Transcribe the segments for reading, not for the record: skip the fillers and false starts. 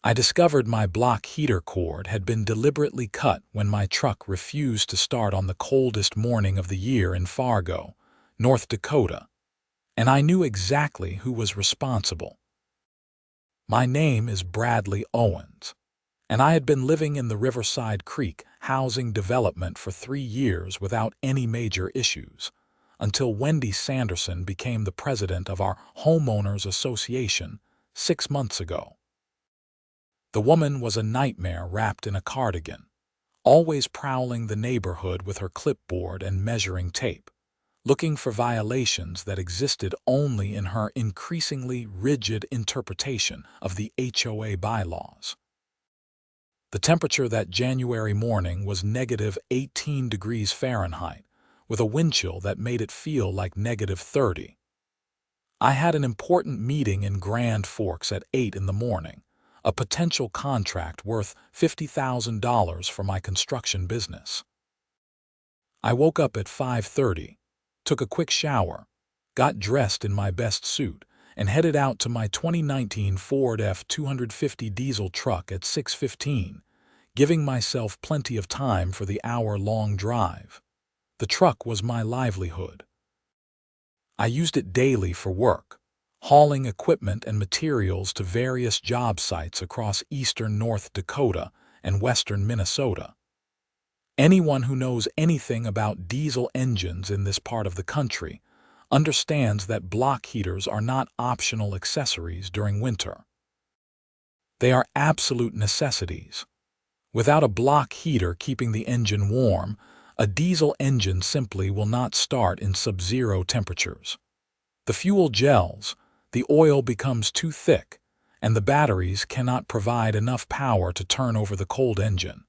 I discovered my block heater cord had been deliberately cut when my truck refused to start on the coldest morning of the year in Fargo, North Dakota, and I knew exactly who was responsible. My name is Bradley Owens, and I had been living in the Riverside Creek housing development for 3 years without any major issues, until Wendy Sanderson became the president of our homeowners association 6 months ago. The woman was a nightmare wrapped in a cardigan, always prowling the neighborhood with her clipboard and measuring tape, looking for violations that existed only in her increasingly rigid interpretation of the HOA bylaws. The temperature that January morning was -18 degrees Fahrenheit, with a wind chill that made it feel like -30. I had an important meeting in Grand Forks at 8 in the morning, a potential contract worth $50,000 for my construction business. I woke up at 5:30, took a quick shower, got dressed in my best suit, and headed out to my 2019 Ford F-250 diesel truck at 6:15, giving myself plenty of time for the hour-long drive. The truck was my livelihood. I used it daily for work, hauling equipment and materials to various job sites across eastern North Dakota and western Minnesota. Anyone who knows anything about diesel engines in this part of the country understands that block heaters are not optional accessories during winter. They are absolute necessities. Without a block heater keeping the engine warm, a diesel engine simply will not start in sub-zero temperatures. The fuel gels, the oil becomes too thick, and the batteries cannot provide enough power to turn over the cold engine.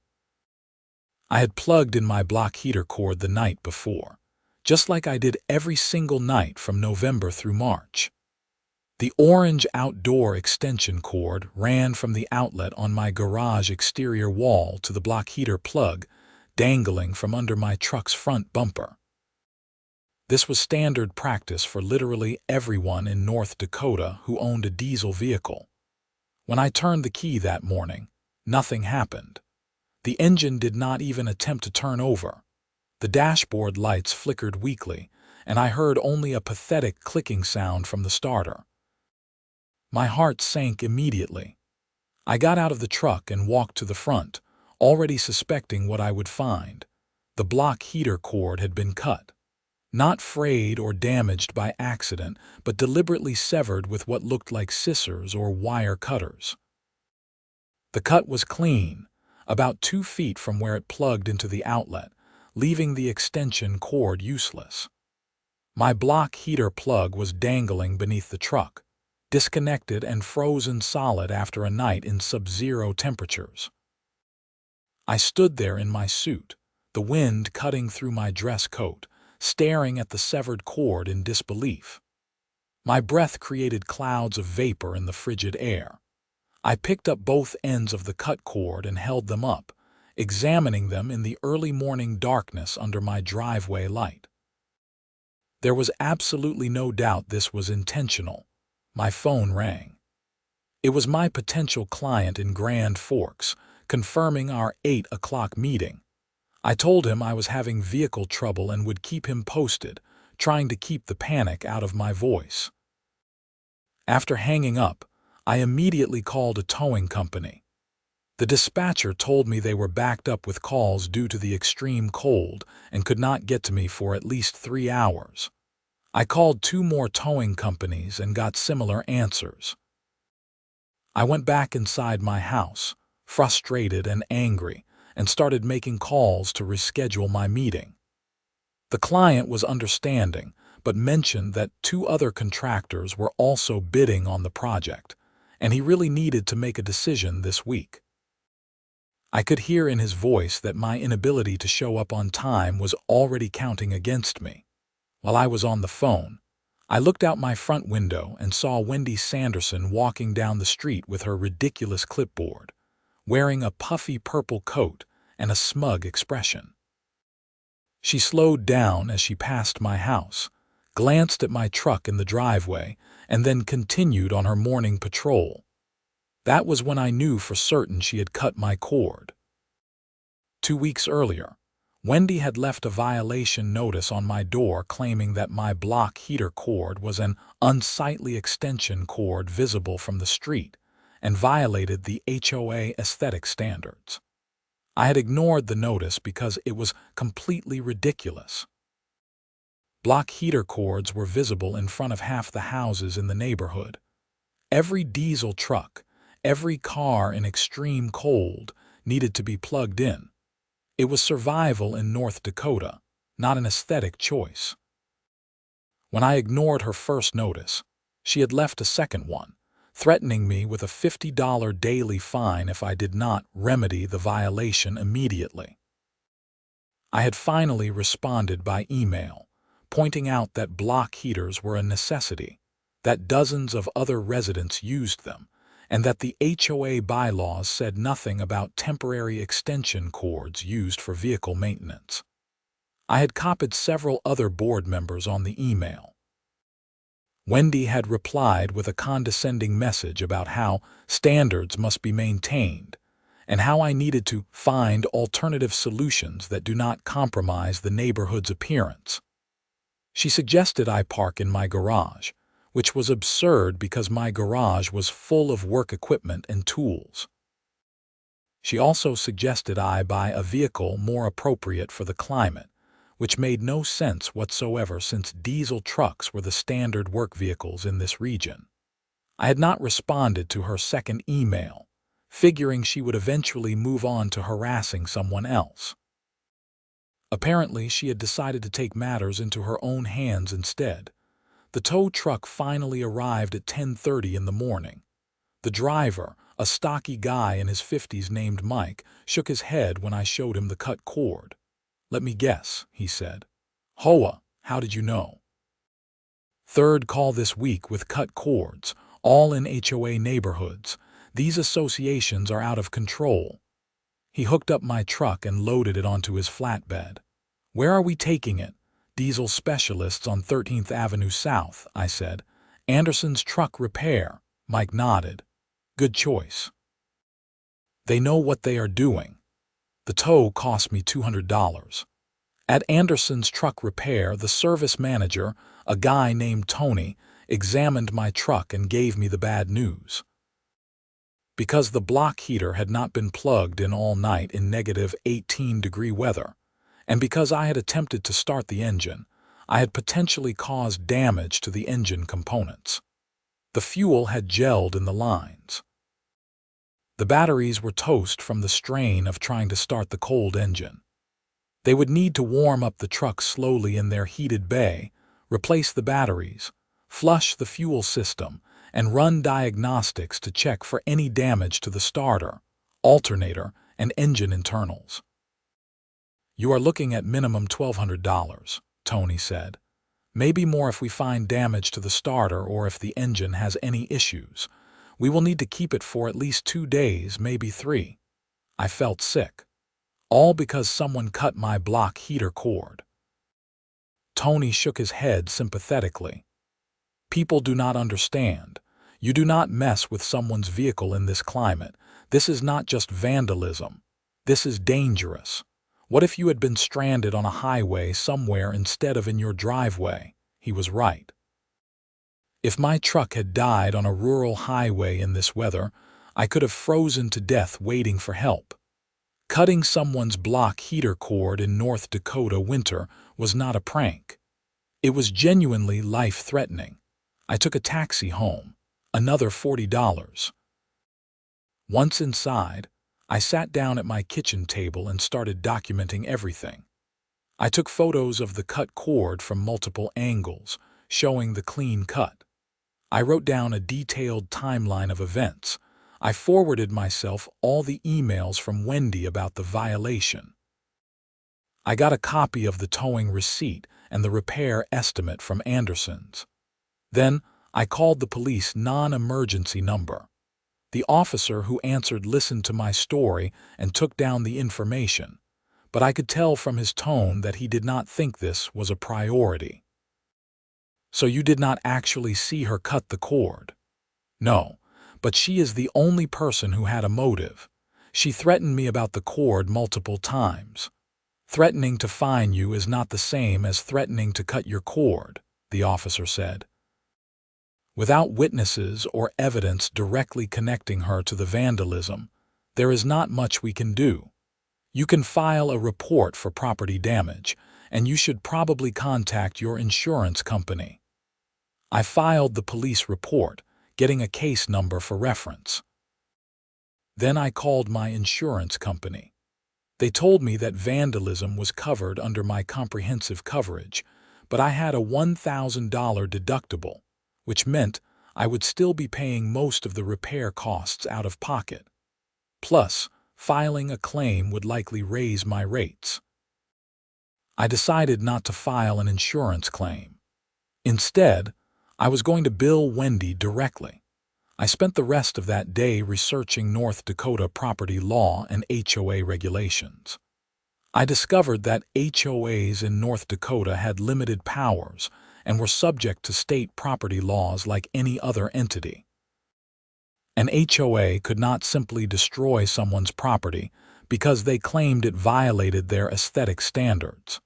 I had plugged in my block heater cord the night before, just like I did every single night from November through March. The orange outdoor extension cord ran from the outlet on my garage exterior wall to the block heater plug, dangling from under my truck's front bumper. This was standard practice for literally everyone in North Dakota who owned a diesel vehicle. When I turned the key that morning, nothing happened. The engine did not even attempt to turn over. The dashboard lights flickered weakly, and I heard only a pathetic clicking sound from the starter. My heart sank immediately. I got out of the truck and walked to the front, already suspecting what I would find. The block heater cord had been cut. Not frayed or damaged by accident, but deliberately severed with what looked like scissors or wire cutters. The cut was clean, about 2 feet from where it plugged into the outlet, leaving the extension cord useless. My block heater plug was dangling beneath the truck, disconnected and frozen solid after a night in sub-zero temperatures. I stood there in my suit, the wind cutting through my dress coat, staring at the severed cord in disbelief. My breath created clouds of vapor in the frigid air. I picked up both ends of the cut cord and held them up, examining them in the early morning darkness under my driveway light. There was absolutely no doubt this was intentional. My phone rang. It was my potential client in Grand Forks, confirming our 8 o'clock meeting. I told him I was having vehicle trouble and would keep him posted, trying to keep the panic out of my voice. After hanging up, I immediately called a towing company. The dispatcher told me they were backed up with calls due to the extreme cold and could not get to me for at least 3 hours. I called 2 more towing companies and got similar answers. I went back inside my house, frustrated and angry, and started making calls to reschedule my meeting. The client was understanding, but mentioned that 2 other contractors were also bidding on the project, and he really needed to make a decision this week. I could hear in his voice that my inability to show up on time was already counting against me. While I was on the phone, I looked out my front window and saw Wendy Sanderson walking down the street with her ridiculous clipboard, wearing a puffy purple coat and a smug expression. She slowed down as she passed my house, glanced at my truck in the driveway, and then continued on her morning patrol. That was when I knew for certain she had cut my cord. 2 weeks earlier, Wendy had left a violation notice on my door claiming that my block heater cord was an unsightly extension cord visible from the street and violated the HOA aesthetic standards. I had ignored the notice because it was completely ridiculous. Block heater cords were visible in front of half the houses in the neighborhood. Every diesel truck, every car in extreme cold needed to be plugged in. It was survival in North Dakota, not an aesthetic choice. When I ignored her first notice, she had left a second one, threatening me with a $50 daily fine if I did not remedy the violation immediately. I had finally responded by email, pointing out that block heaters were a necessity, that dozens of other residents used them, and that the HOA bylaws said nothing about temporary extension cords used for vehicle maintenance. I had copied several other board members on the email. Wendy had replied with a condescending message about how standards must be maintained and how I needed to find alternative solutions that do not compromise the neighborhood's appearance. She suggested I park in my garage, which was absurd because my garage was full of work equipment and tools. She also suggested I buy a vehicle more appropriate for the climate, which made no sense whatsoever since diesel trucks were the standard work vehicles in this region. I had not responded to her second email, figuring she would eventually move on to harassing someone else. Apparently, she had decided to take matters into her own hands instead. The tow truck finally arrived at 10:30 in the morning. The driver, a stocky guy in his 50s named Mike, shook his head when I showed him the cut cord. "Let me guess," he said. "HOA, how did you know?" "Third call this week with cut cords, all in HOA neighborhoods. These associations are out of control." He hooked up my truck and loaded it onto his flatbed. "Where are we taking it?" "Diesel Specialists on 13th Avenue South," I said. "Anderson's Truck Repair." Mike nodded. "Good choice. They know what they are doing." The tow cost me $200. At Anderson's Truck Repair, the service manager, a guy named Tony, examined my truck and gave me the bad news. Because the block heater had not been plugged in all night in negative 18-degree weather, and because I had attempted to start the engine, I had potentially caused damage to the engine components. The fuel had gelled in the lines. The batteries were toast from the strain of trying to start the cold engine. They would need to warm up the truck slowly in their heated bay, replace the batteries, flush the fuel system, and run diagnostics to check for any damage to the starter, alternator, and engine internals. "You are looking at minimum $1,200, Tony said. "Maybe more if we find damage to the starter or if the engine has any issues. We will need to keep it for at least 2 days, maybe 3. I felt sick. All because someone cut my block heater cord. Tony shook his head sympathetically. "People do not understand. You do not mess with someone's vehicle in this climate. This is not just vandalism. This is dangerous. What if you had been stranded on a highway somewhere instead of in your driveway?" He was right. If my truck had died on a rural highway in this weather, I could have frozen to death waiting for help. Cutting someone's block heater cord in North Dakota winter was not a prank. It was genuinely life-threatening. I took a taxi home, another $40. Once inside, I sat down at my kitchen table and started documenting everything. I took photos of the cut cord from multiple angles, showing the clean cut. I wrote down a detailed timeline of events. I forwarded myself all the emails from Wendy about the violation. I got a copy of the towing receipt and the repair estimate from Anderson's. Then I called the police non-emergency number. The officer who answered listened to my story and took down the information, but I could tell from his tone that he did not think this was a priority. "So you did not actually see her cut the cord?" "No, but she is the only person who had a motive. She threatened me about the cord multiple times. Threatening to fine you is not the same as threatening to cut your cord, the officer said. Without witnesses or evidence directly connecting her to the vandalism, there is not much we can do. You can file a report for property damage, and you should probably contact your insurance company. I filed the police report, getting a case number for reference. Then I called my insurance company. They told me that vandalism was covered under my comprehensive coverage, but I had a $1,000 deductible, which meant I would still be paying most of the repair costs out of pocket. Plus, filing a claim would likely raise my rates. I decided not to file an insurance claim. Instead, I was going to bill Wendy directly. I spent the rest of that day researching North Dakota property law and HOA regulations. I discovered that HOAs in North Dakota had limited powers and were subject to state property laws like any other entity. An HOA could not simply destroy someone's property because they claimed it violated their aesthetic standards.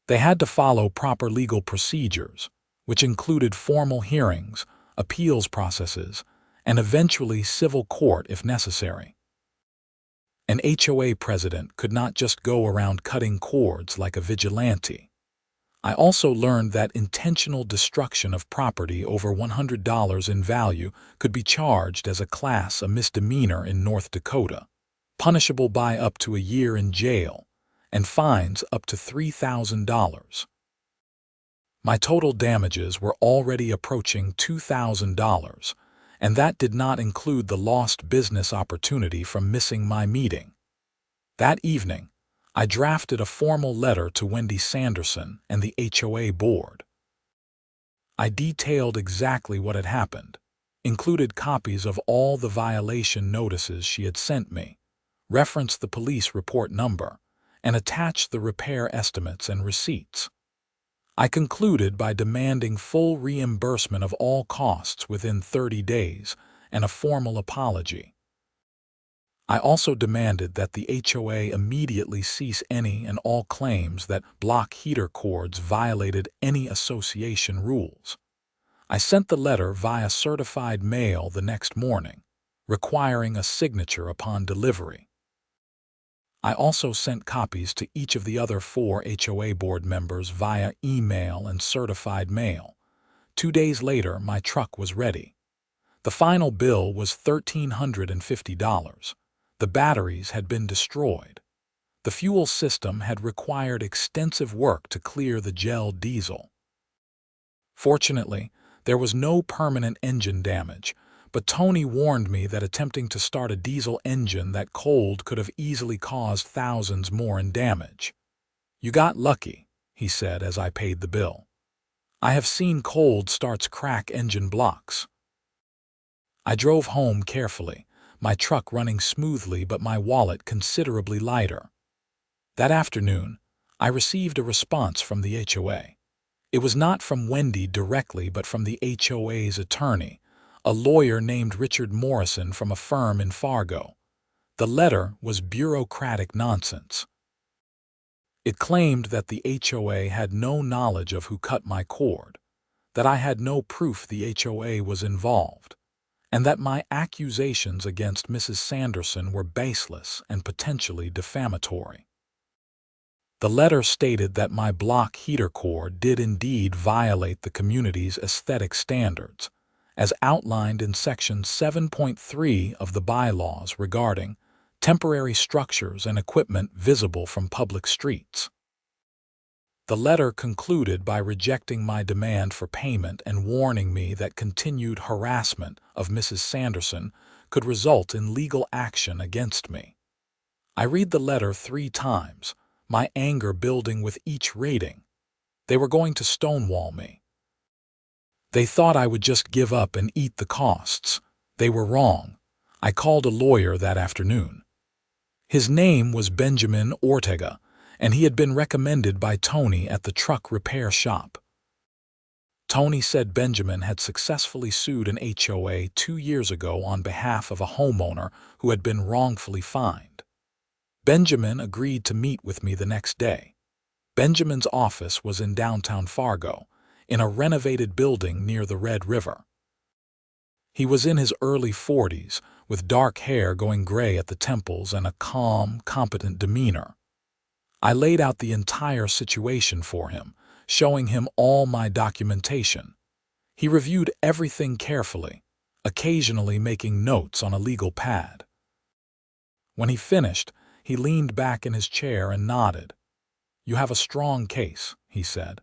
They had to follow proper legal procedures, which included formal hearings, appeals processes, and eventually civil court if necessary. An HOA president could not just go around cutting cords like a vigilante. I also learned that intentional destruction of property over $100 in value could be charged as a misdemeanor in North Dakota, punishable by up to a year in jail, and fines up to $3,000. My total damages were already approaching $2,000, and that did not include the lost business opportunity from missing my meeting. That evening, I drafted a formal letter to Wendy Sanderson and the HOA board. I detailed exactly what had happened, included copies of all the violation notices she had sent me, referenced the police report number, and attached the repair estimates and receipts. I concluded by demanding full reimbursement of all costs within 30 days and a formal apology. I also demanded that the HOA immediately cease any and all claims that block heater cords violated any association rules. I sent the letter via certified mail the next morning, requiring a signature upon delivery. I also sent copies to each of the other 4 HOA board members via email and certified mail. 2 days later, my truck was ready. The final bill was $1,350. The batteries had been destroyed. The fuel system had required extensive work to clear the gel diesel. Fortunately, there was no permanent engine damage, but Tony warned me that attempting to start a diesel engine that cold could have easily caused thousands more in damage. "You got lucky," he said as I paid the bill. "I have seen cold starts crack engine blocks." I drove home carefully, my truck running smoothly but my wallet considerably lighter. That afternoon, I received a response from the HOA. It was not from Wendy directly but from the HOA's attorney, a lawyer named Richard Morrison from a firm in Fargo. The letter was bureaucratic nonsense. It claimed that the HOA had no knowledge of who cut my cord, that I had no proof the HOA was involved, and that my accusations against Mrs. Sanderson were baseless and potentially defamatory. The letter stated that my block heater cord did indeed violate the community's aesthetic standards, as outlined in Section 7.3 of the bylaws regarding temporary structures and equipment visible from public streets. The letter concluded by rejecting my demand for payment and warning me that continued harassment of Mrs. Sanderson could result in legal action against me. I read the letter 3 times, my anger building with each reading. They were going to stonewall me. They thought I would just give up and eat the costs. They were wrong. I called a lawyer that afternoon. His name was Benjamin Ortega, and he had been recommended by Tony at the truck repair shop. Tony said Benjamin had successfully sued an HOA 2 years ago on behalf of a homeowner who had been wrongfully fined. Benjamin agreed to meet with me the next day. Benjamin's office was in downtown Fargo, in a renovated building near the Red River. He was in his early 40s, with dark hair going gray at the temples and a calm, competent demeanor. I laid out the entire situation for him, showing him all my documentation. He reviewed everything carefully, occasionally making notes on a legal pad. When he finished, he leaned back in his chair and nodded. "You have a strong case," he said.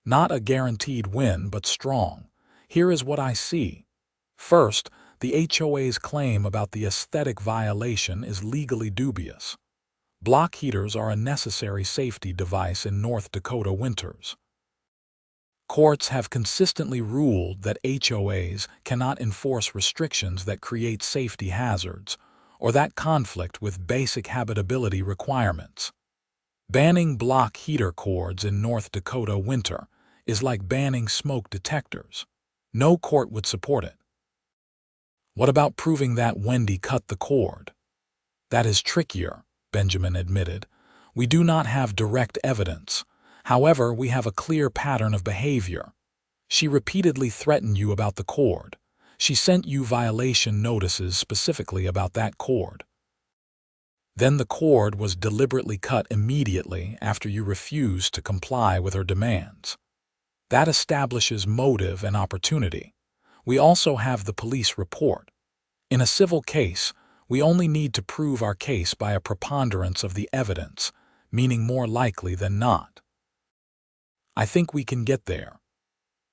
"Not a guaranteed win, but strong. Here is what I see. First, the HOA's claim about the aesthetic violation is legally dubious. Block heaters are a necessary safety device in North Dakota winters. Courts have consistently ruled that HOAs cannot enforce restrictions that create safety hazards or that conflict with basic habitability requirements. Banning block heater cords in North Dakota winter is like banning smoke detectors. No court would support it." "What about proving that Wendy cut the cord?" "That is trickier," Benjamin admitted. "We do not have direct evidence. However, we have a clear pattern of behavior. She repeatedly threatened you about the cord. She sent you violation notices specifically about that cord. Then the cord was deliberately cut immediately after you refused to comply with her demands. That establishes motive and opportunity. We also have the police report. In a civil case, we only need to prove our case by a preponderance of the evidence, meaning more likely than not. I think we can get there.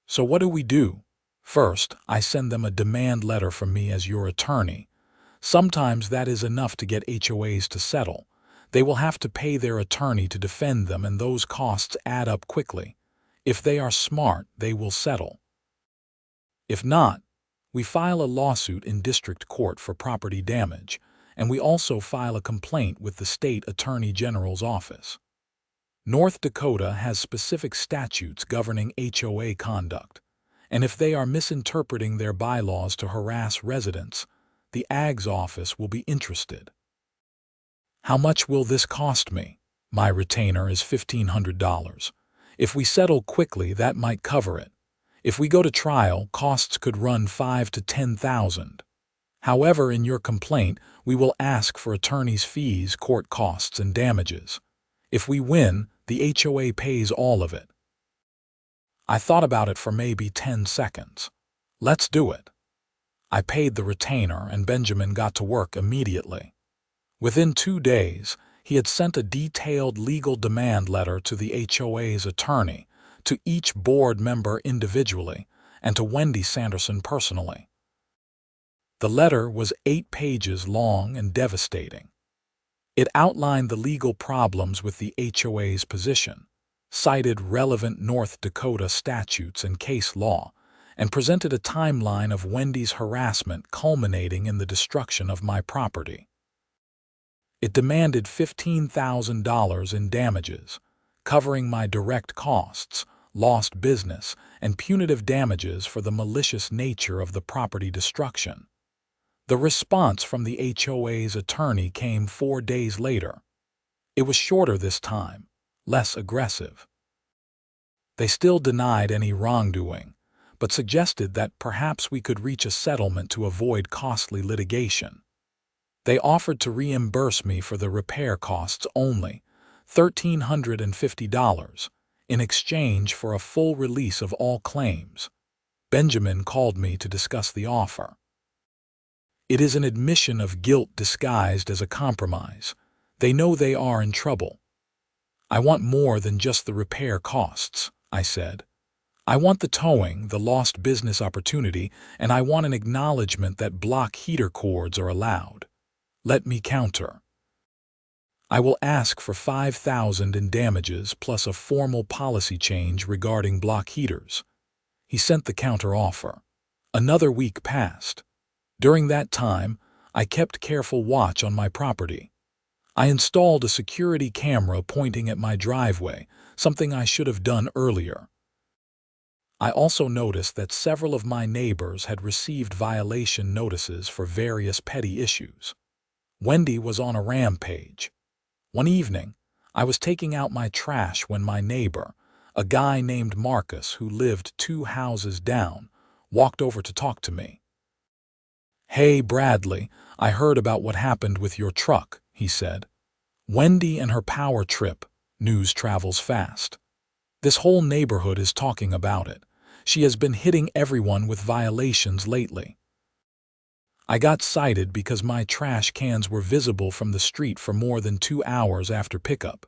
So what do we do? First, I send them a demand letter from me as your attorney. Sometimes that is enough to get HOAs to settle. They will have to pay their attorney to defend them, and those costs add up quickly. If they are smart, they will settle. If not, we file a lawsuit in district court for property damage, and we also file a complaint with the state attorney general's office. North Dakota has specific statutes governing HOA conduct, and if they are misinterpreting their bylaws to harass residents, the AG's office will be interested. How much will this cost me? My retainer is $1,500. If we settle quickly, that might cover it. If we go to trial, costs could run $5,000 to $10,000. However, in your complaint, we will ask for attorney's fees, court costs, and damages. If we win, the HOA pays all of it. I thought about it for maybe 10 seconds. Let's do it. I paid the retainer, and Benjamin got to work immediately. Within 2 days, he had sent a detailed legal demand letter to the HOA's attorney, to each board member individually, and to Wendy Sanderson personally. The letter was 8 pages long and devastating. It outlined the legal problems with the HOA's position, cited relevant North Dakota statutes and case law, and presented a timeline of Wendy's harassment culminating in the destruction of my property. It demanded $15,000 in damages, covering my direct costs, lost business, and punitive damages for the malicious nature of the property destruction. The response from the HOA's attorney came 4 days later. It was shorter this time, less aggressive. They still denied any wrongdoing, but suggested that perhaps we could reach a settlement to avoid costly litigation. They offered to reimburse me for the repair costs only, $1,350, in exchange for a full release of all claims. Benjamin called me to discuss the offer. It is an admission of guilt disguised as a compromise. They know they are in trouble. I want more than just the repair costs, I said. I want the towing, the lost business opportunity, and I want an acknowledgement that block heater cords are allowed. Let me counter. I will ask for $5,000 in damages plus a formal policy change regarding block heaters. He sent the counter-offer. Another week passed. During that time, I kept careful watch on my property. I installed a security camera pointing at my driveway, something I should have done earlier. I also noticed that several of my neighbors had received violation notices for various petty issues. Wendy was on a rampage. One evening, I was taking out my trash when my neighbor, a guy named Marcus who lived 2 houses down, walked over to talk to me. "Hey, Bradley, I heard about what happened with your truck," he said. "Wendy and her power trip. News travels fast. This whole neighborhood is talking about it. She has been hitting everyone with violations lately." I got cited because my trash cans were visible from the street for more than 2 hours after pickup.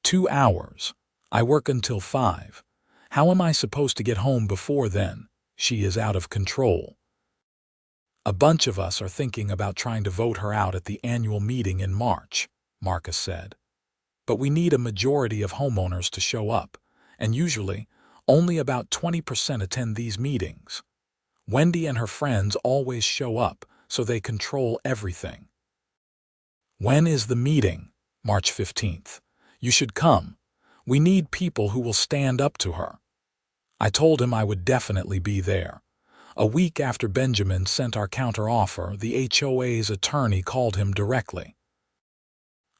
2 hours. I work until 5. How am I supposed to get home before then? She is out of control. "A bunch of us are thinking about trying to vote her out at the annual meeting in March," Marcus said. "But we need a majority of homeowners to show up, and usually, only about 20% attend these meetings. Wendy and her friends always show up, so they control everything." "When is the meeting?" "March 15th. You should come. We need people who will stand up to her." I told him I would definitely be there. A week after Benjamin sent our counteroffer, the HOA's attorney called him directly.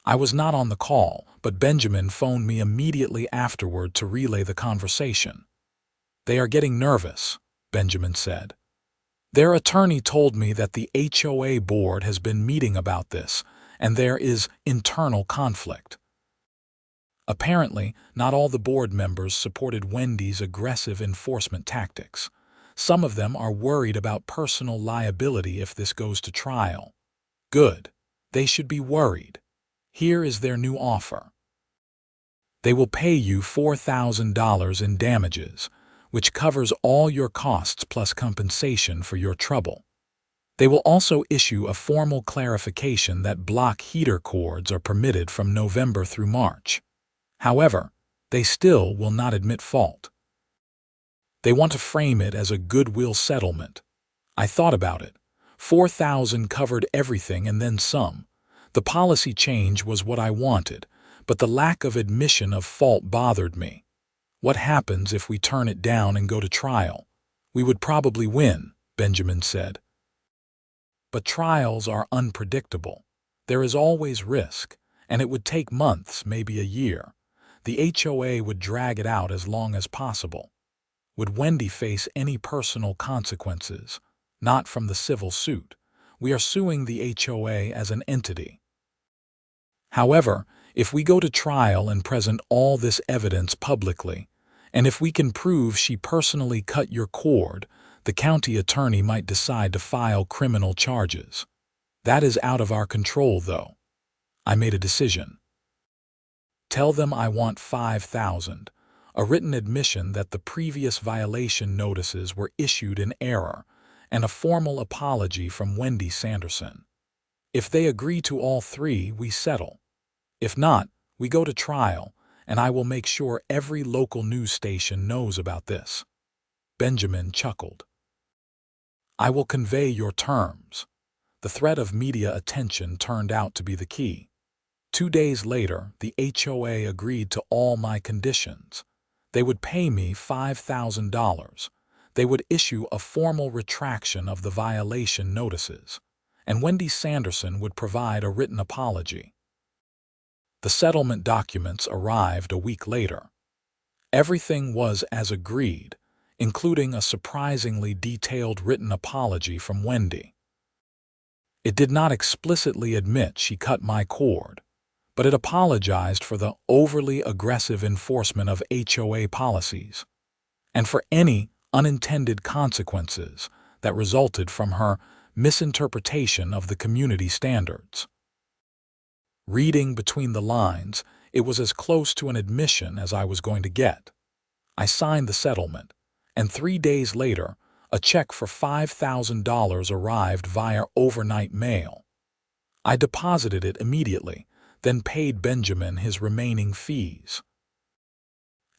I was not on the call, but Benjamin phoned me immediately afterward to relay the conversation. "They are getting nervous," Benjamin said. "Their attorney told me that the HOA board has been meeting about this, and there is internal conflict." Apparently, not all the board members supported Wendy's aggressive enforcement tactics. Some of them are worried about personal liability if this goes to trial. Good. They should be worried. Here is their new offer. They will pay you $4,000 in damages, which covers all your costs plus compensation for your trouble. They will also issue a formal clarification that block heater cords are permitted from November through March. However, they still will not admit fault. They want to frame it as a goodwill settlement. I thought about it. 4,000 covered everything and then some. The policy change was what I wanted, but the lack of admission of fault bothered me. What happens if we turn it down and go to trial? We would probably win, Benjamin said. But trials are unpredictable. There is always risk, and it would take months, maybe a year. The HOA would drag it out as long as possible. Would Wendy face any personal consequences? Not from the civil suit. We are suing the HOA as an entity. However, if we go to trial and present all this evidence publicly, and if we can prove she personally cut your cord, the county attorney might decide to file criminal charges. That is out of our control, though. I made a decision. Tell them I want $5,000, a written admission that the previous violation notices were issued in error, and a formal apology from Wendy Sanderson. If they agree to all three, we settle. If not, we go to trial, and I will make sure every local news station knows about this. Benjamin chuckled. I will convey your terms. The threat of media attention turned out to be the key. 2 days later, the HOA agreed to all my conditions. They would pay me $5,000. They would issue a formal retraction of the violation notices, and Wendy Sanderson would provide a written apology. The settlement documents arrived a week later. Everything was as agreed, including a surprisingly detailed written apology from Wendy. It did not explicitly admit she cut my cord, but it apologized for the overly aggressive enforcement of HOA policies, and for any unintended consequences that resulted from her misinterpretation of the community standards. Reading between the lines, it was as close to an admission as I was going to get. I signed the settlement, and 3 days later, a check for $5,000 arrived via overnight mail. I deposited it immediately, then paid Benjamin his remaining fees.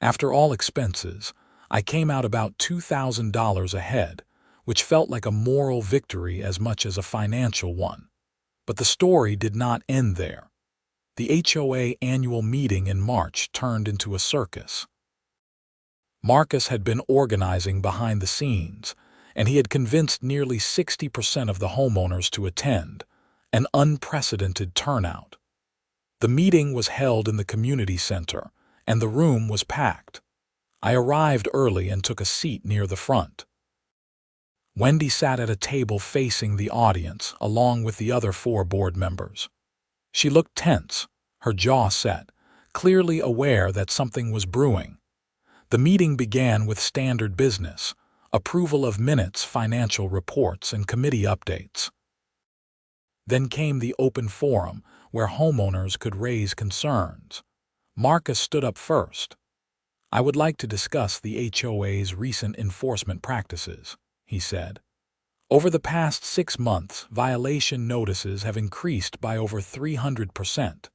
After all expenses, I came out about $2,000 ahead, which felt like a moral victory as much as a financial one. But the story did not end there. The HOA annual meeting in March turned into a circus. Marcus had been organizing behind the scenes, and he had convinced nearly 60% of the homeowners to attend, an unprecedented turnout. The meeting was held in the community center, and the room was packed. I arrived early and took a seat near the front. Wendy sat at a table facing the audience, along with the other 4 board members. She looked tense, her jaw set, clearly aware that something was brewing. The meeting began with standard business, approval of minutes, financial reports, and committee updates. Then came the open forum, where homeowners could raise concerns. Marcus stood up first. "I would like to discuss the HOA's recent enforcement practices," he said. "Over the past 6 months, violation notices have increased by over 300%.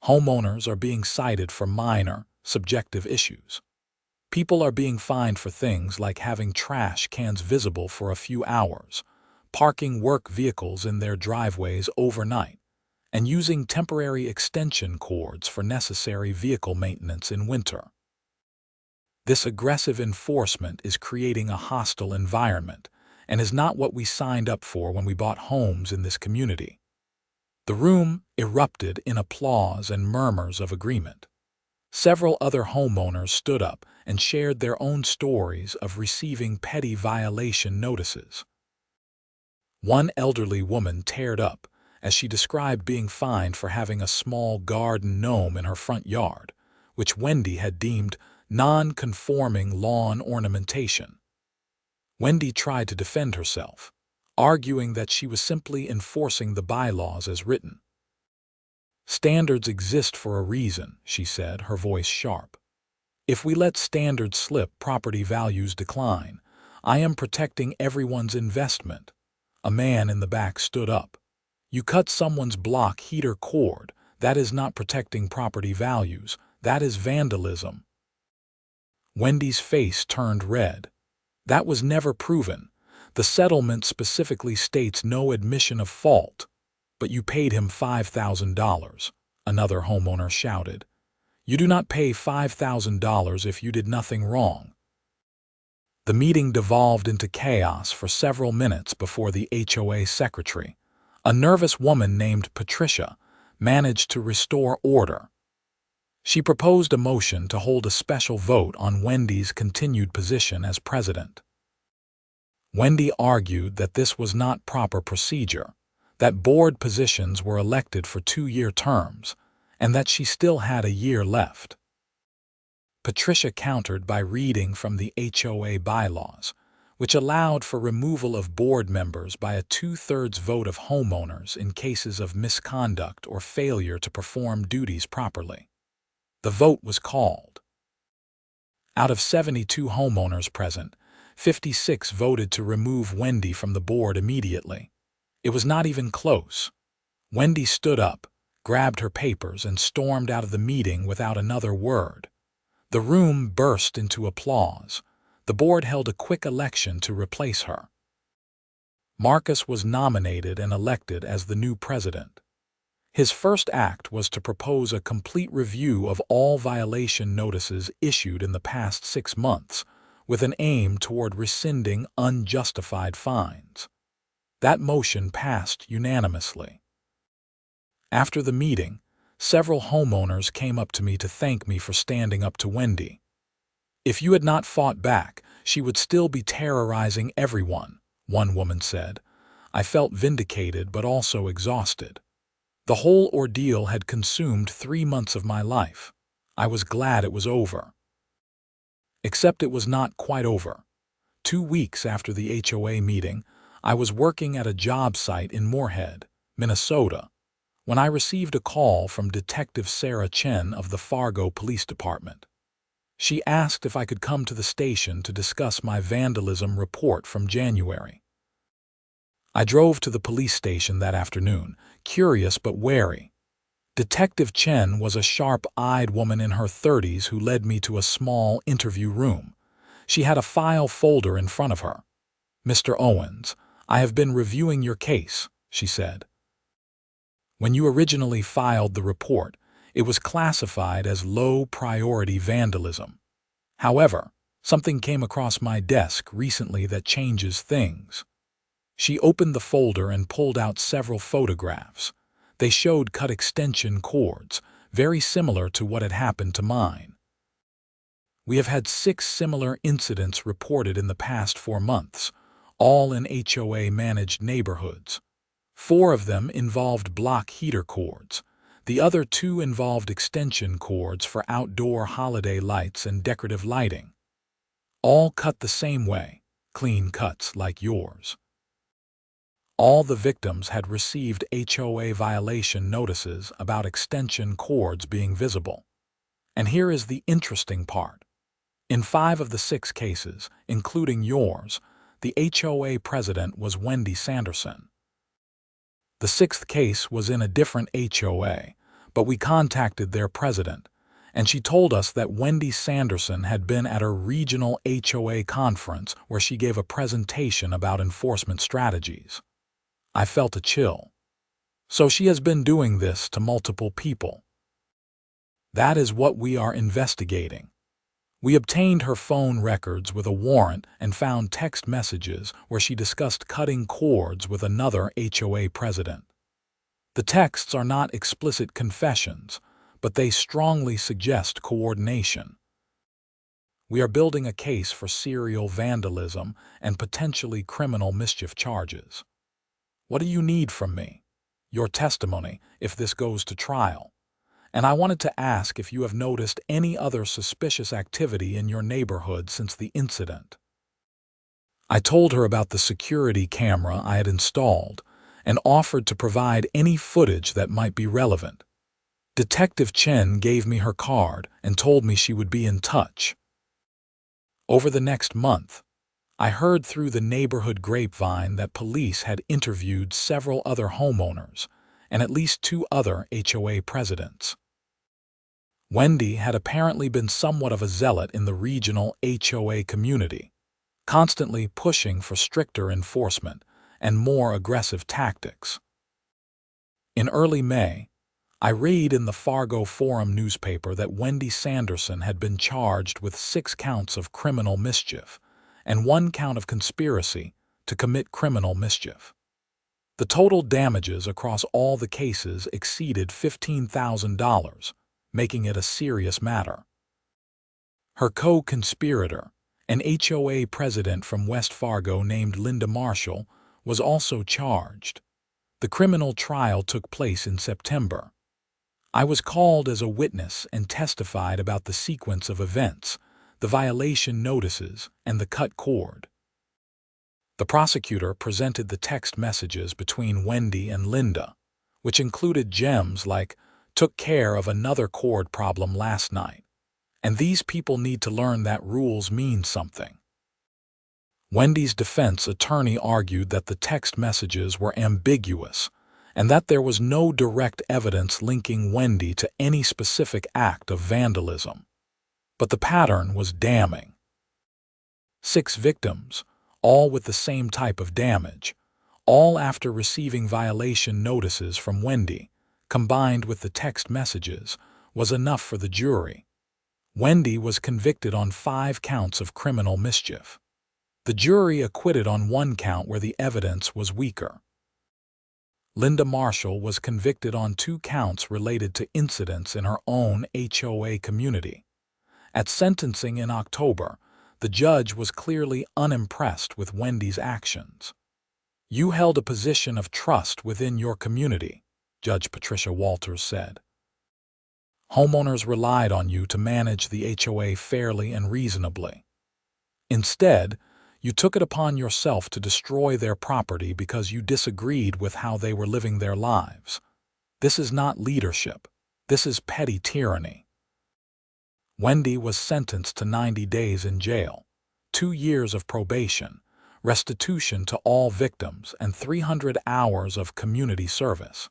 Homeowners are being cited for minor, subjective issues. People are being fined for things like having trash cans visible for a few hours, parking work vehicles in their driveways overnight, and using temporary extension cords for necessary vehicle maintenance in winter. This aggressive enforcement is creating a hostile environment and is not what we signed up for when we bought homes in this community." The room erupted in applause and murmurs of agreement. Several other homeowners stood up and shared their own stories of receiving petty violation notices. One elderly woman teared up as she described being fined for having a small garden gnome in her front yard, which Wendy had deemed non-conforming lawn ornamentation. Wendy tried to defend herself, arguing that she was simply enforcing the bylaws as written. "Standards exist for a reason," she said, her voice sharp. "If we let standards slip, property values decline. I am protecting everyone's investment." A man in the back stood up. "You cut someone's block heater cord. That is not protecting property values. That is vandalism." Wendy's face turned red. "That was never proven. The settlement specifically states no admission of fault." "But you paid him $5,000, another homeowner shouted. "You do not pay $5,000 if you did nothing wrong." The meeting devolved into chaos for several minutes before the HOA secretary, a nervous woman named Patricia, managed to restore order. She proposed a motion to hold a special vote on Wendy's continued position as president. Wendy argued that this was not proper procedure, that board positions were elected for 2-year terms, and that she still had a year left. Patricia countered by reading from the HOA bylaws, which allowed for removal of board members by a 2/3 vote of homeowners in cases of misconduct or failure to perform duties properly. The vote was called. Out of 72 homeowners present, 56 voted to remove Wendy from the board immediately. It was not even close. Wendy stood up, grabbed her papers, and stormed out of the meeting without another word. The room burst into applause. The board held a quick election to replace her. Marcus was nominated and elected as the new president. His first act was to propose a complete review of all violation notices issued in the past 6 months, with an aim toward rescinding unjustified fines. That motion passed unanimously. After the meeting, several homeowners came up to me to thank me for standing up to Wendy. "If you had not fought back, she would still be terrorizing everyone," one woman said. "I felt vindicated but also exhausted. The whole ordeal had consumed 3 months of my life. I was glad it was over." Except it was not quite over. 2 weeks after the HOA meeting, I was working at a job site in Moorhead, Minnesota, when I received a call from Detective Sarah Chen of the Fargo Police Department. She asked if I could come to the station to discuss my vandalism report from January. I drove to the police station that afternoon, curious but wary. Detective Chen was a sharp-eyed woman in her 30s who led me to a small interview room. She had a file folder in front of her. "Mr. Owens, I have been reviewing your case," she said. "When you originally filed the report, it was classified as low-priority vandalism. However, something came across my desk recently that changes things. She opened the folder and pulled out several photographs. They showed cut extension cords, very similar to what had happened to mine. We have had 6 similar incidents reported in the past 4 months, all in HOA-managed neighborhoods. 4 of them involved block heater cords. The other 2 involved extension cords for outdoor holiday lights and decorative lighting. All cut the same way, clean cuts like yours. All the victims had received HOA violation notices about extension cords being visible. And here is the interesting part. In 5 of the 6 cases, including yours, the HOA president was Wendy Sanderson. The 6th case was in a different HOA, but we contacted their president, and she told us that Wendy Sanderson had been at a regional HOA conference where she gave a presentation about enforcement strategies. I felt a chill. So she has been doing this to multiple people. That is what we are investigating. We obtained her phone records with a warrant and found text messages where she discussed cutting cords with another HOA president. The texts are not explicit confessions, but they strongly suggest coordination. We are building a case for serial vandalism and potentially criminal mischief charges. What do you need from me? Your testimony, if this goes to trial. And I wanted to ask if you have noticed any other suspicious activity in your neighborhood since the incident. I told her about the security camera I had installed and offered to provide any footage that might be relevant. Detective Chen gave me her card and told me she would be in touch. Over the next month, I heard through the neighborhood grapevine that police had interviewed several other homeowners and at least 2 other HOA presidents. Wendy had apparently been somewhat of a zealot in the regional HOA community, constantly pushing for stricter enforcement and more aggressive tactics. In early May, I read in the Fargo Forum newspaper that Wendy Sanderson had been charged with 6 counts of criminal mischief and 1 count of conspiracy to commit criminal mischief. The total damages across all the cases exceeded $15,000, making it a serious matter. Her co-conspirator, an HOA president from West Fargo named Linda Marshall, was also charged. The criminal trial took place in September. I was called as a witness and testified about the sequence of events, the violation notices, and the cut cord. The prosecutor presented the text messages between Wendy and Linda, which included gems like, "Took care of another cord problem last night, and these people need to learn that rules mean something." Wendy's defense attorney argued that the text messages were ambiguous and that there was no direct evidence linking Wendy to any specific act of vandalism. But the pattern was damning. 6 victims, all with the same type of damage, all after receiving violation notices from Wendy, combined with the text messages, was enough for the jury. Wendy was convicted on 5 counts of criminal mischief. The jury acquitted on 1 count where the evidence was weaker. Linda Marshall was convicted on 2 counts related to incidents in her own HOA community. At sentencing in October, the judge was clearly unimpressed with Wendy's actions. "You held a position of trust within your community," Judge Patricia Walters said. "Homeowners relied on you to manage the HOA fairly and reasonably. Instead, you took it upon yourself to destroy their property because you disagreed with how they were living their lives. This is not leadership. This is petty tyranny." Wendy was sentenced to 90 days in jail, 2 years of probation, restitution to all victims, and 300 hours of community service.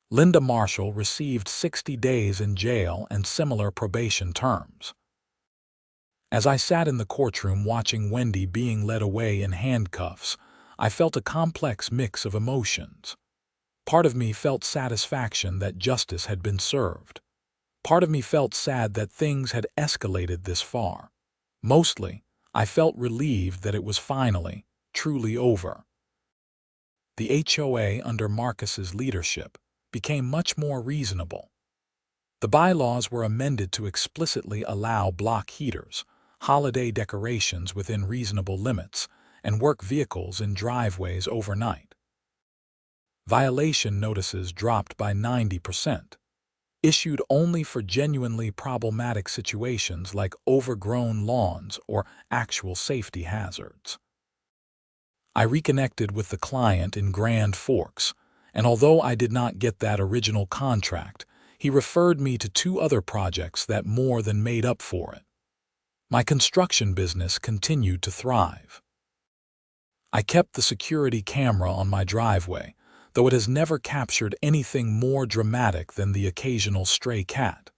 Linda Marshall received 60 days in jail and similar probation terms. As I sat in the courtroom watching Wendy being led away in handcuffs, I felt a complex mix of emotions. Part of me felt satisfaction that justice had been served. Part of me felt sad that things had escalated this far. Mostly, I felt relieved that it was finally, truly over. The HOA under Marcus's leadership became much more reasonable. The bylaws were amended to explicitly allow block heaters, holiday decorations within reasonable limits, and work vehicles in driveways overnight. Violation notices dropped by 90%, issued only for genuinely problematic situations like overgrown lawns or actual safety hazards. I reconnected with the client in Grand Forks, and although I did not get that original contract, he referred me to 2 other projects that more than made up for it. My construction business continued to thrive. I kept the security camera on my driveway, though it has never captured anything more dramatic than the occasional stray cat.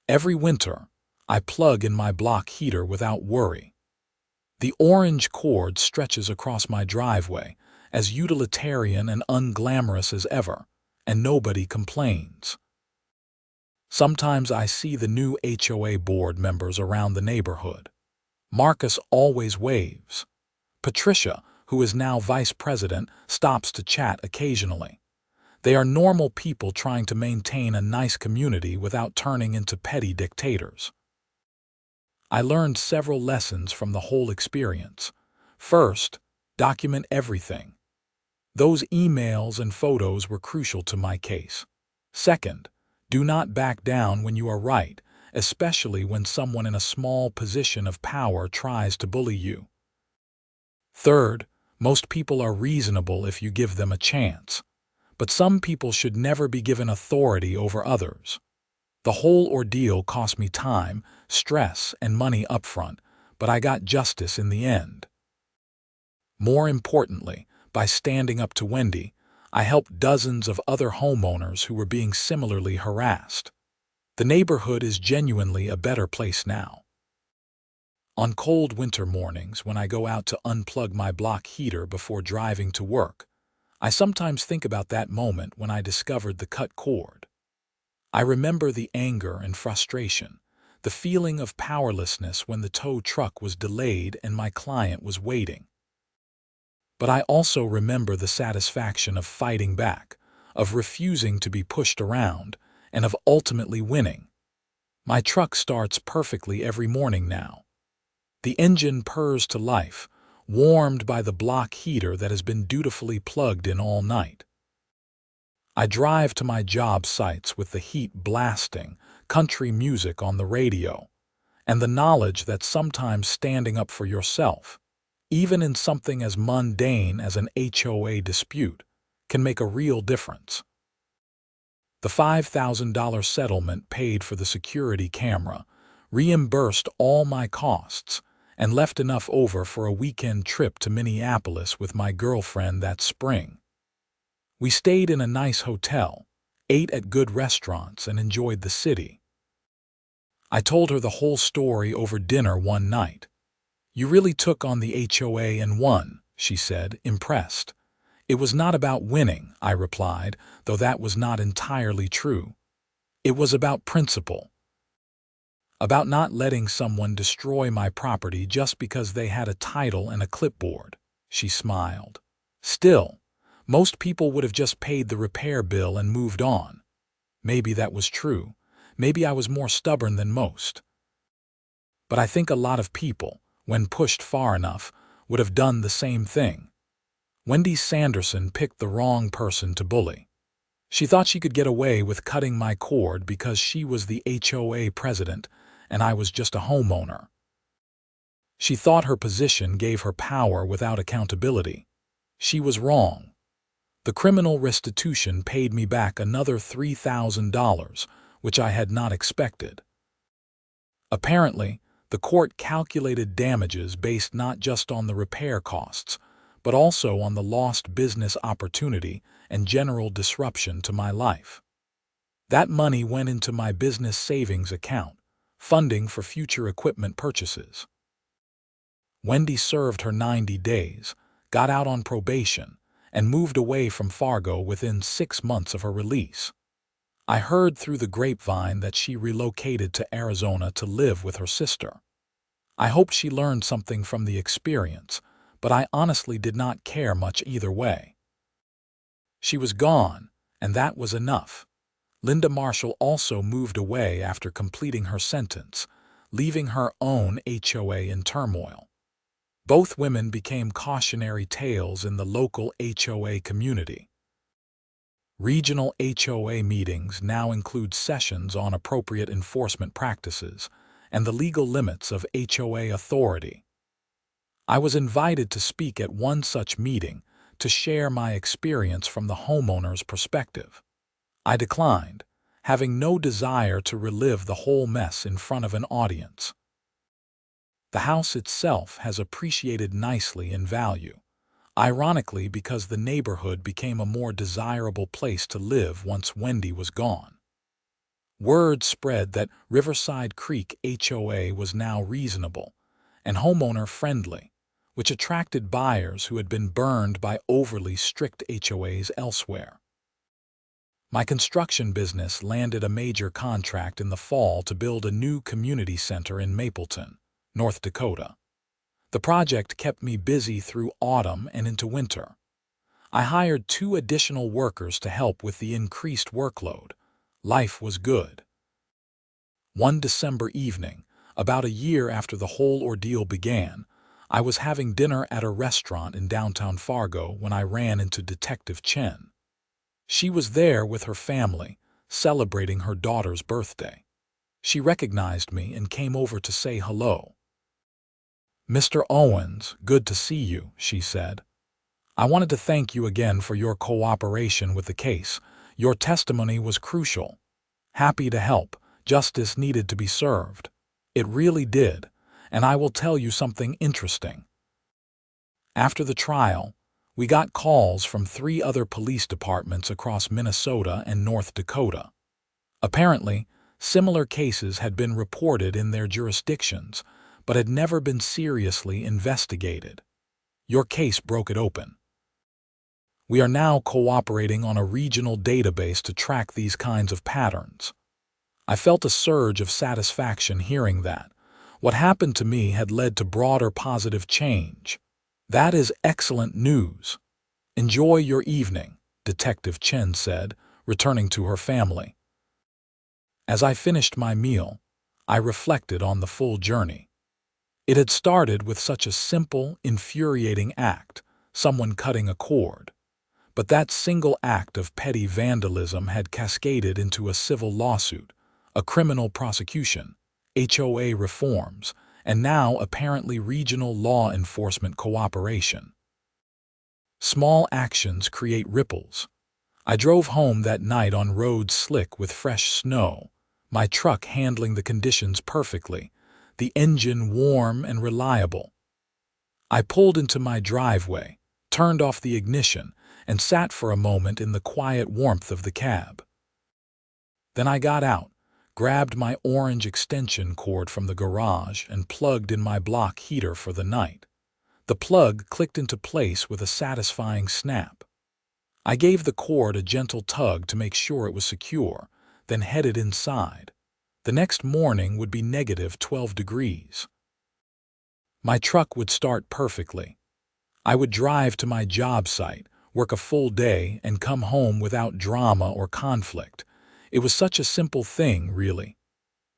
Every winter, I plug in my block heater without worry. The orange cord stretches across my driveway, as utilitarian and unglamorous as ever, and nobody complains. Sometimes I see the new HOA board members around the neighborhood. Marcus always waves. Patricia, who is now vice president, stops to chat occasionally. They are normal people trying to maintain a nice community without turning into petty dictators. I learned several lessons from the whole experience. First, document everything. Those emails and photos were crucial to my case. Second, do not back down when you are right, especially when someone in a small position of power tries to bully you. Third, most people are reasonable if you give them a chance, but some people should never be given authority over others. The whole ordeal cost me time, stress, and money upfront, but I got justice in the end. More importantly, by standing up to Wendy, I helped dozens of other homeowners who were being similarly harassed. The neighborhood is genuinely a better place now. On cold winter mornings, when I go out to unplug my block heater before driving to work, I sometimes think about that moment when I discovered the cut cord. I remember the anger and frustration, the feeling of powerlessness when the tow truck was delayed and my client was waiting. But I also remember the satisfaction of fighting back, of refusing to be pushed around, and of ultimately winning. My truck starts perfectly every morning now. The engine purrs to life, warmed by the block heater that has been dutifully plugged in all night. I drive to my job sites with the heat blasting, country music on the radio, and the knowledge that sometimes standing up for yourself, even in something as mundane as an HOA dispute, can make a real difference. The $5,000 settlement paid for the security camera, reimbursed all my costs, and left enough over for a weekend trip to Minneapolis with my girlfriend that spring. We stayed in a nice hotel, ate at good restaurants, and enjoyed the city. I told her the whole story over dinner one night. "You really took on the HOA and won," she said, impressed. "It was not about winning," I replied, though that was not entirely true. "It was about principle. About not letting someone destroy my property just because they had a title and a clipboard," she smiled. "Still, most people would have just paid the repair bill and moved on. Maybe that was true. Maybe I was more stubborn than most. But I think a lot of people, when pushed far enough, would have done the same thing. Wendy Sanderson picked the wrong person to bully. She thought she could get away with cutting my cord because she was the HOA president and I was just a homeowner. She thought her position gave her power without accountability. She was wrong. The criminal restitution paid me back another $3,000, which I had not expected. Apparently, the court calculated damages based not just on the repair costs, but also on the lost business opportunity and general disruption to my life. That money went into my business savings account, funding for future equipment purchases. Wendy served her 90 days, got out on probation, and moved away from Fargo within 6 months of her release. I heard through the grapevine that she relocated to Arizona to live with her sister. I hoped she learned something from the experience, but I honestly did not care much either way. She was gone, and that was enough. Linda Marshall also moved away after completing her sentence, leaving her own HOA in turmoil. Both women became cautionary tales in the local HOA community. Regional HOA meetings now include sessions on appropriate enforcement practices and the legal limits of HOA authority. I was invited to speak at one such meeting to share my experience from the homeowner's perspective. I declined, having no desire to relive the whole mess in front of an audience. The house itself has appreciated nicely in value, ironically because the neighborhood became a more desirable place to live once Wendy was gone. Word spread that Riverside Creek HOA was now reasonable and homeowner-friendly, which attracted buyers who had been burned by overly strict HOAs elsewhere. My construction business landed a major contract in the fall to build a new community center in Mapleton, North Dakota. The project kept me busy through autumn and into winter. I hired 2 additional workers to help with the increased workload. Life was good. One December evening, about a year after the whole ordeal began, I was having dinner at a restaurant in downtown Fargo when I ran into Detective Chen. She was there with her family, celebrating her daughter's birthday. She recognized me and came over to say hello. "Mr. Owens, good to see you," she said. "I wanted to thank you again for your cooperation with the case. Your testimony was crucial. Happy to help. Justice needed to be served. It really did, and I will tell you something interesting." After the trial, we got calls from 3 other police departments across Minnesota and North Dakota. Apparently, similar cases had been reported in their jurisdictions, but had never been seriously investigated. Your case broke it open. We are now cooperating on a regional database to track these kinds of patterns. I felt a surge of satisfaction hearing that. What happened to me had led to broader positive change. That is excellent news. Enjoy your evening, Detective Chen said, returning to her family. As I finished my meal, I reflected on the full journey. It had started with such a simple, infuriating act, someone cutting a cord. But that single act of petty vandalism had cascaded into a civil lawsuit, a criminal prosecution, HOA reforms, and now apparently regional law enforcement cooperation. Small actions create ripples. I drove home that night on roads slick with fresh snow, my truck handling the conditions perfectly, the engine warm and reliable. I pulled into my driveway, turned off the ignition, and sat for a moment in the quiet warmth of the cab. Then I got out, grabbed my orange extension cord from the garage, and plugged in my block heater for the night. The plug clicked into place with a satisfying snap. I gave the cord a gentle tug to make sure it was secure, then headed inside. The next morning would be -12 degrees. My truck would start perfectly. I would drive to my job site, work a full day, and come home without drama or conflict. It was such a simple thing, really.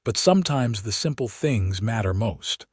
But sometimes the simple things matter most.